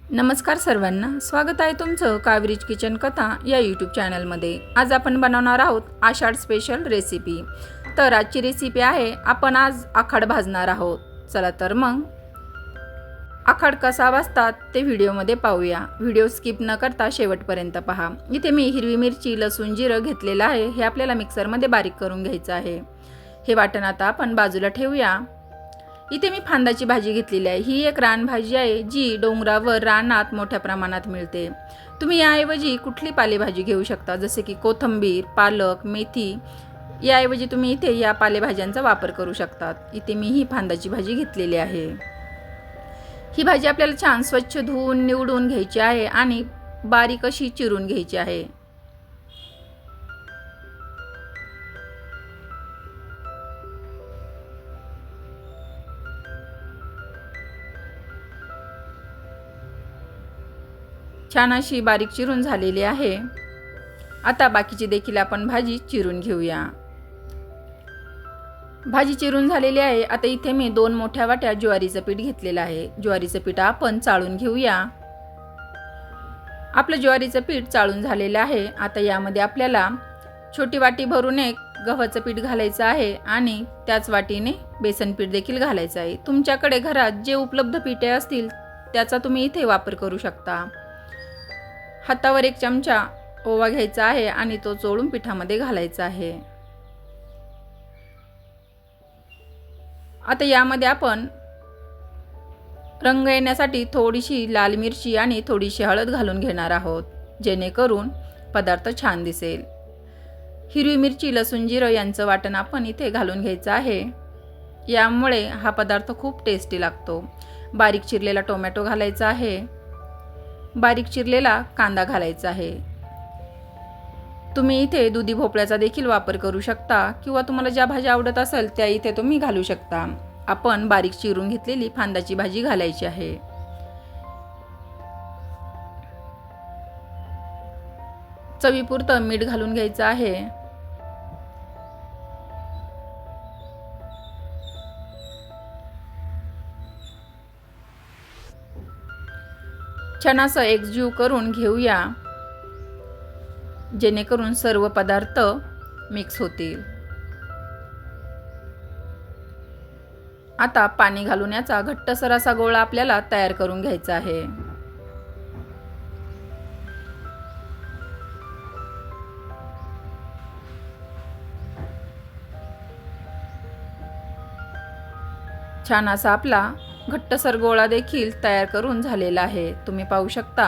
नमस्कार सर्वांना, स्वागत आहे तुमचं कावेरीज किचन कथा या यूट्यूब चॅनलमध्ये। आज आपण बनवणार आहोत आषाढ स्पेशल रेसिपी। तर आजची रेसिपी आहे, आपण आज आखाड भाजणार आहोत। चला तर मग आखाड कसा भाजतात ते व्हिडिओमध्ये पाहूया। व्हिडिओ स्किप न करता शेवटपर्यंत पहा। इथे मी हिरवी मिरची, लसूण, जिरं घेतलेलं आहे। हे आपल्याला मिक्सरमध्ये बारीक करून घ्यायचं आहे। हे वाटण आता आपण बाजूला ठेवूया। इथे मी फांदाची भाजी घेतलेली आहे। ही एक रानभाजी आहे जी डोंगरावर रानात मोठ्या प्रमाणात मिळते। तुम्ही याऐवजी कुठली पालेभाजी घेऊ शकता, जसे की कोथिंबीर, पालक, मेथी। याऐवजी तुम्ही इथे या पालेभाज्यांचा वापर करू शकता। इथे मी ही फांदाची भाजी घेतलेली आहे। ही भाजी आपल्याला छान स्वच्छ धुवून निवडून घ्यायची आहे आणि बारीक अशी चिरून घ्यायची आहे। छान अशी बारीक चिरून झालेली आहे। आता बाकीची देखील आपण भाजी चिरून घेऊया। भाजी चिरून झालेली आहे। आता इथे मी 2 मोठ्या वाट्या ज्वारीचं पीठ घेतलेलं आहे। ज्वारीचं पीठ आपण चाळून घेऊया। आपलं ज्वारीचं पीठ चाळून झालेलं आहे। आता यामध्ये आपल्याला छोटी वाटी भरून एक गव्हाचं पीठ घालायचं आहे आणि त्याच वाटीने बेसन पीठ देखील घालायचं आहे। तुमच्याकडे घरात जे उपलब्ध पीठे असतील त्याचा तुम्ही इथे वापर करू शकता। हातावर 1 चमचा ओवा घ्यायचा आहे आणि तो चोळून पिठामध्ये घालायचा आहे। आता यामध्ये आपण रंग येण्यासाठी थोडीशी लाल मिरची आणि थोडीशी हळद घालून घेणार आहोत, जेणेकरून पदार्थ छान दिसेल। हिरवी मिरची, लसूण, जिरं यांचं वाटण आपण इथे घालून घ्यायचं आहे। यामुळे हा पदार्थ खूप टेस्टी लागतो। बारीक चिरलेला टोमॅटो घालायचा आहे। बारीक चिरलेला कांदा घालायचा आहे। तुम्ही इथे दुधी भोपळ्याचा देखील वापर करू शकता किंवा तुम्हाला ज्या भाज्या आवडत असेल त्या इथे तुम्ही घालू शकता। आपण बारीक चिरून घेतलेली फांदाची भाजी घालायची आहे। चवीपुरतं मीठ घालून घ्यायचं आहे। छान असं एकजीव करून घेऊया, जेणेकरून सर्व पदार्थ मिक्स होतील। आता पाणी घालून याचा घट्टसर असा गोळा आपल्याला तयार करून घ्यायचा आहे। छान असा आपला घट्टसर गोळा देखील तयार करून झालेला आहे, तुम्ही पाहू शकता।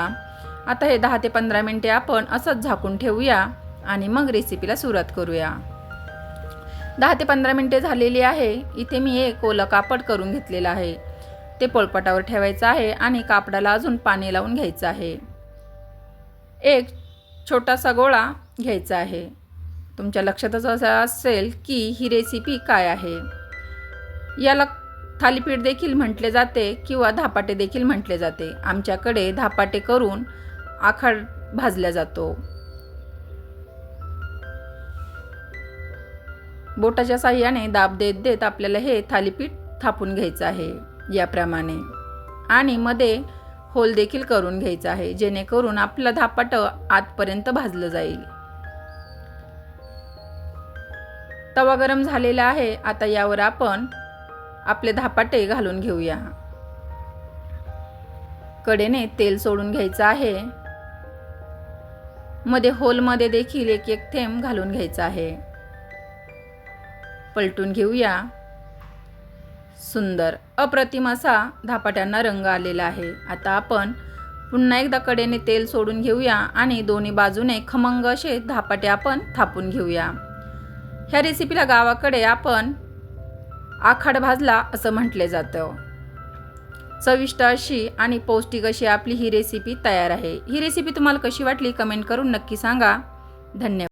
आता हे 10 ते 15 मिनिटे आपण असंच झाकून ठेवूया आणि मग रेसिपीला सुरुवात करूया। 10 ते 15 मिनिटे झालेली आहे। इथे मी एक ओलं कापड करून घेतलेलं आहे। ते पोळपाटावर ठेवायचं आहे आणि कापडाला अजून पाणी लावून घ्यायचं आहे। एक छोटासा गोळा घ्यायचा आहे। तुमच्या लक्षातच असेल की ही रेसिपी काय आहे। याला थालीपीठ देखील म्हटले जाते किंवा धापाटे देखील म्हटले जाते। आमच्याकडे धापाटे करून आखाड भाजला जातो। बोटाच्या साहाय्याने दाब देत देत आपल्याला हे थालीपीठ थापून घ्यायचं आहे याप्रमाणे, आणि मध्ये होल देखील करून घ्यायचं आहे, जेणेकरून आपलं धापाटं आतपर्यंत भाजलं जाईल। तवा गरम झालेला आहे। आता यावर आपण आपले धापाटे घालून घेऊया। कडेने तेल सोडून घ्यायचं आहे। मध्ये होलमध्ये देखील एक एक थेंब घालून घ्यायचा आहे। पलटून घेऊया। सुंदर अप्रतिम असा धापाट्यांना रंग आलेला आहे। आता आपण पुन्हा एकदा कडेने तेल सोडून घेऊया आणि दोन्ही बाजूने खमंग असे धापाटे आपण थापून घेऊया। ह्या रेसिपीला गावाकडे आपण आखाड भाजला असं म्हटले जातं। चविष्ट अशी आणि पौष्टिक अशी आपली ही रेसिपी तयार आहे। ही रेसिपी तुम्हाला कशी वाटली कमेंट करून नक्की सांगा। धन्यवाद।